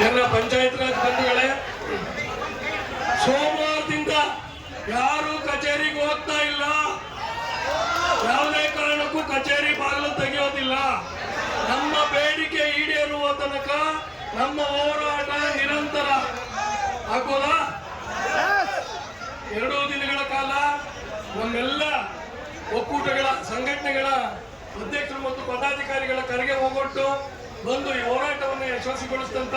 ಎಲ್ಲ ಪಂಚಾಯತ್ ರಾಜ್ ಬಂಧುಗಳೇ, ಸೋಮವಾರದಿಂದ ಯಾರು ಕಚೇರಿಗೆ ಹೋಗ್ತಾ ಇಲ್ಲ. ಯಾವುದೇ ಕಾರಣಕ್ಕೂ ಕಚೇರಿ ಬಾಗಿಲು ತೆಗೆಯೋದಿಲ್ಲ. ನಮ್ಮ ಬೇಡಿಕೆ ಈಡೇರುವ ತನಕ ನಮ್ಮ ಹೋರಾಟ ನಿರಂತರ ಆಗೋದ. 2 ದಿನಗಳ ಕಾಲ ನಮ್ಮೆಲ್ಲ ಒಕ್ಕೂಟಗಳ ಸಂಘಟನೆಗಳ ಅಧ್ಯಕ್ಷರು ಮತ್ತು ಪದಾಧಿಕಾರಿಗಳ ಕರೆಗೆ ಹೋಗೊಟ್ಟು ಬಂದು ಈ ಹೋರಾಟವನ್ನು ಯಶಸ್ವಿಗೊಳಿಸಿದಂತ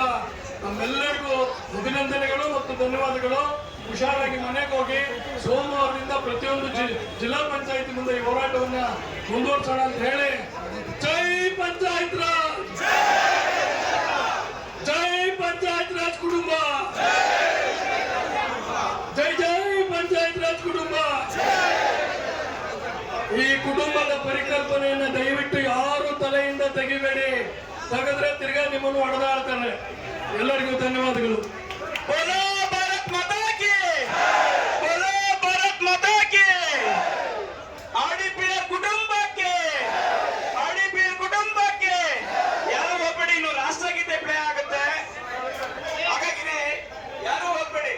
ನಮ್ಮೆಲ್ಲರಿಗೂ ಅಭಿನಂದನೆಗಳು ಮತ್ತು ಧನ್ಯವಾದಗಳು. ಹುಷಾರಾಗಿ ಮನೆಗೆ ಹೋಗಿ ಸೋಮವಾರದಿಂದ ಪ್ರತಿಯೊಂದು ಜಿಲ್ಲಾ ಪಂಚಾಯತಿ ಮುಂದೆ ಈ ಹೋರಾಟವನ್ನ ಮುಂದುವರಿಸೋಣ ಅಂತ ಹೇಳಿ, ಜೈ ಪಂಚಾಯತ್ ರಾಜ್, ಜೈ ಪಂಚಾಯತ್ ರಾಜ್ ಕುಟುಂಬ, ಜೈ ಜೈ ಪಂಚಾಯತ್ ರಾಜ್ ಕುಟುಂಬ. ಈ ಕುಟುಂಬದ ಪರಿಕಲ್ಪನೆಯನ್ನ ದಯವಿಟ್ಟು ಯಾರು ತಲೆಯಿಂದ ತೆಗಿಬೇಡಿ. ತೆಗೆದ್ರೆ ತಿರ್ಗಾ ನಿಮ್ಮನ್ನು ಹೊಡೆದಾಡ್ತಾರೆ. ಎಲ್ಲರಿಗೂ ಧನ್ಯವಾದಗಳು. ಬೋಲೋ ಭಾರತ್ ಮಾತಾ ಕಿ, ಬೋಲೋ ಭಾರತ್ ಮಾತಾ ಕಿ. ಆಡಿಪಿಯ ಕುಟುಂಬಕ್ಕೆ, ಆಡಿಪಿಯ ಕುಟುಂಬಕ್ಕೆ ಯಾರು ಹೋಗ್ಬೇಡಿ. ಇನ್ನು ರಾಷ್ಟ್ರಗೀತೆ ಪ್ಲೇ ಆಗುತ್ತೆ, ಹಾಗಾಗಿ ಯಾರು ಹೋಗ್ಬೇಡಿ.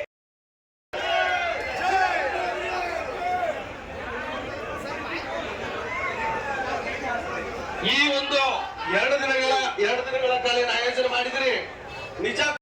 ಈ ಒಂದು 2 ದಿನಗಳ ಕಾಲ ಆಯೋಜನೆ ಮಾಡಿದ್ರಿ. ನಿಜ